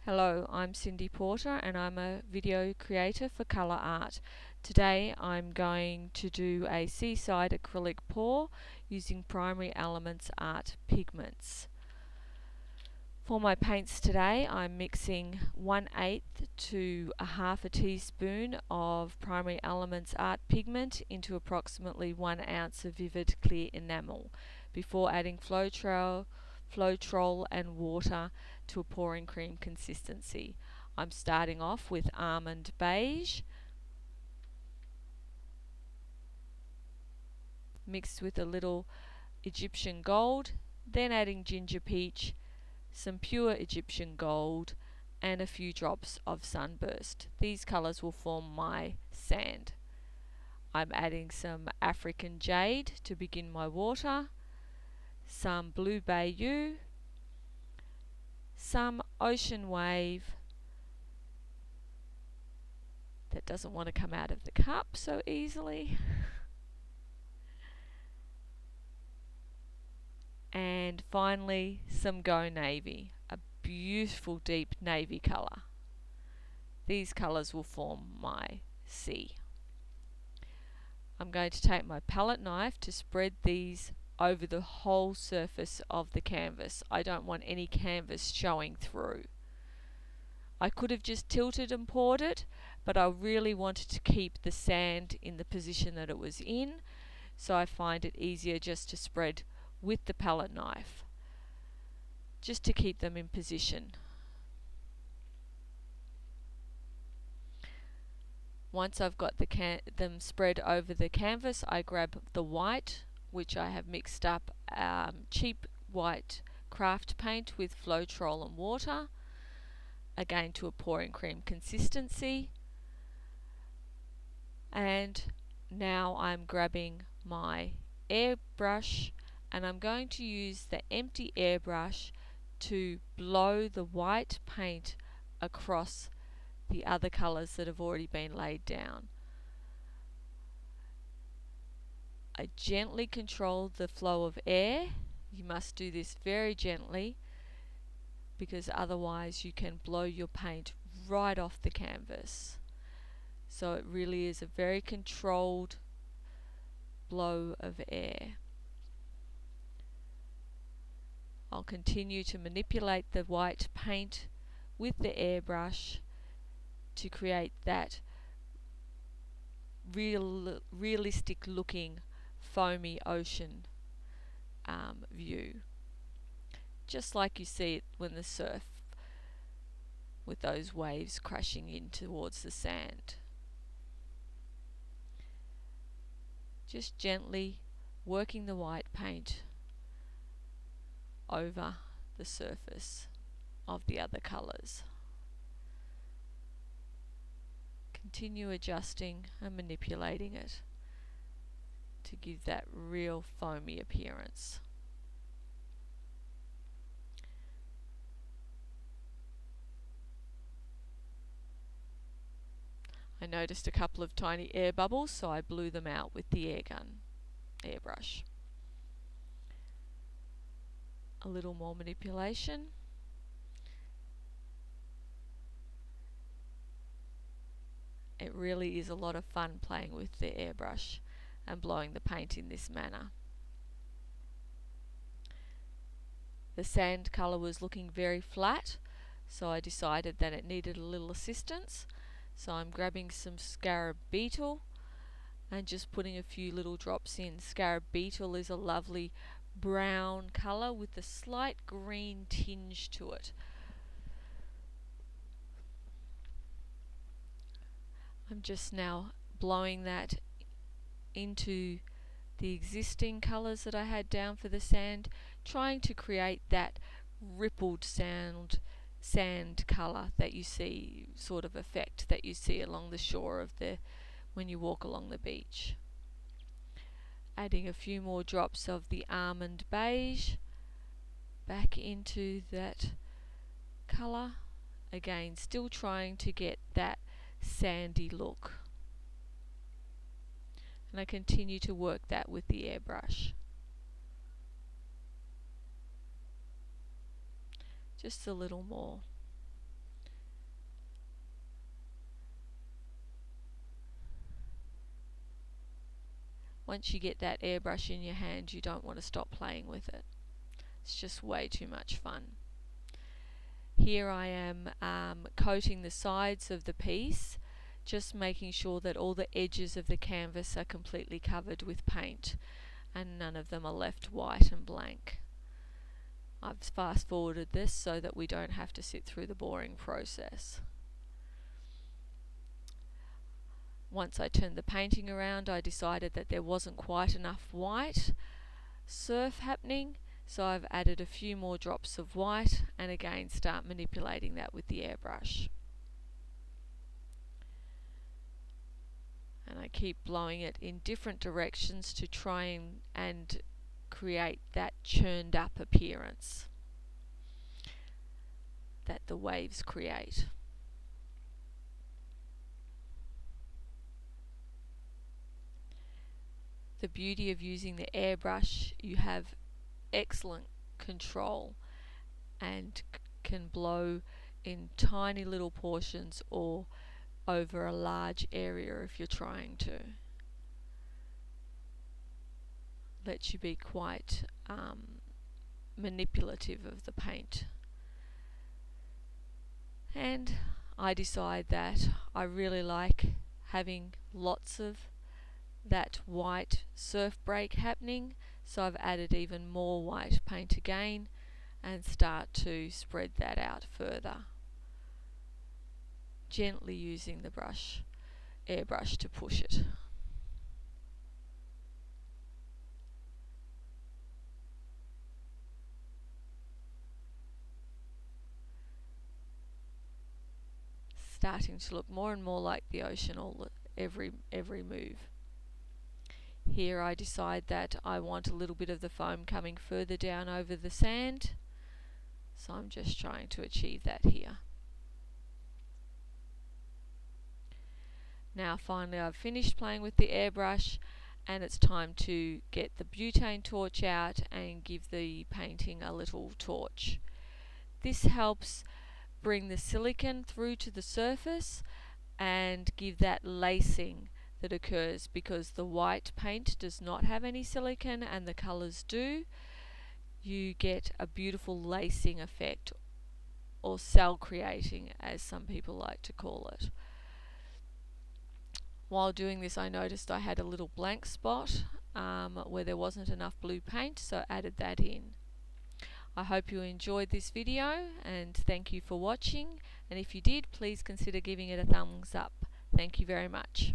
Hello, I'm Cindy Porter and I'm a video creator for ColourArte. Today I'm going to do a Seaside acrylic pour using Primary Elements Art Pigments. For my paints today I'm mixing 1/8 to a half a teaspoon of Primary Elements Art Pigment into approximately 1 ounce of vivid clear enamel before adding Floetrol and water to a pouring cream consistency. I'm starting off with Almond Beige mixed with a little Egyptian Gold, then adding Ginger Peach, some pure Egyptian Gold and a few drops of Sunburst. These colours will form my sand. I'm adding some African Jade to begin my water, some blue Bayou, some Ocean Wave that doesn't want to come out of the cup so easily, and finally some Go Navy, a beautiful deep navy colour. These colours will form my sea. I'm going to take my palette knife to spread these over the whole surface of the canvas. I don't want any canvas showing through. I could have just tilted and poured it, but I really wanted to keep the sand in the position that it was in, so I find it easier just to spread with the palette knife, just to keep them in position. Once I've got them spread over the canvas, I grab the white, which I have mixed up cheap white craft paint with Floetrol and water, again to a pouring cream consistency. And now I'm grabbing my airbrush and I'm going to use the empty airbrush to blow the white paint across the other colours that have already been laid down. I gently control the flow of air. You must do this very gently because otherwise you can blow your paint right off the canvas. So it really is a very controlled blow of air. I'll continue to manipulate the white paint with the airbrush to create that realistic looking foamy ocean view, just like you see it when the surf with those waves crashing in towards the sand. Just gently working the white paint over the surface of the other colours. Continue adjusting and manipulating it to give that real foamy appearance. I noticed a couple of tiny air bubbles, so I blew them out with the airbrush. A little more manipulation. It really is a lot of fun playing with the airbrush and blowing the paint in this manner. The sand colour was looking very flat, so I decided that it needed a little assistance. So I'm grabbing some Scarab Beetle and just putting a few little drops in. Scarab Beetle is a lovely brown colour with a slight green tinge to it. I'm just now blowing that into the existing colours that I had down for the sand, trying to create that rippled sand colour that you see, sort of effect that you see along the shore of when you walk along the beach. Adding a few more drops of the Almond Beige back into that colour. Again, still trying to get that sandy look. And I continue to work that with the airbrush. Just a little more. Once you get that airbrush in your hand, you don't want to stop playing with it. It's just way too much fun. Here I am coating the sides of the piece, just making sure that all the edges of the canvas are completely covered with paint and none of them are left white and blank. I've fast forwarded this so that we don't have to sit through the boring process. Once I turned the painting around, I decided that there wasn't quite enough white surf happening, so I've added a few more drops of white and again start manipulating that with the airbrush. And I keep blowing it in different directions to try and create that churned up appearance that the waves create. The beauty of using the airbrush, you have excellent control and can blow in tiny little portions or over a large area if you're trying to. Lets you be quite manipulative of the paint. And I decide that I really like having lots of that white surf break happening, so I've added even more white paint again and start to spread that out further, gently using the airbrush to push it. Starting to look more and more like the ocean every move. Here I decide that I want a little bit of the foam coming further down over the sand, so I'm just trying to achieve that here. Now finally I've finished playing with the airbrush and it's time to get the butane torch out and give the painting a little torch. This helps bring the silicone through to the surface and give that lacing that occurs because the white paint does not have any silicone and the colours do. You get a beautiful lacing effect, or cell creating as some people like to call it. While doing this I noticed I had a little blank spot where there wasn't enough blue paint, so I added that in. I hope you enjoyed this video and thank you for watching, and if you did, please consider giving it a thumbs up. Thank you very much.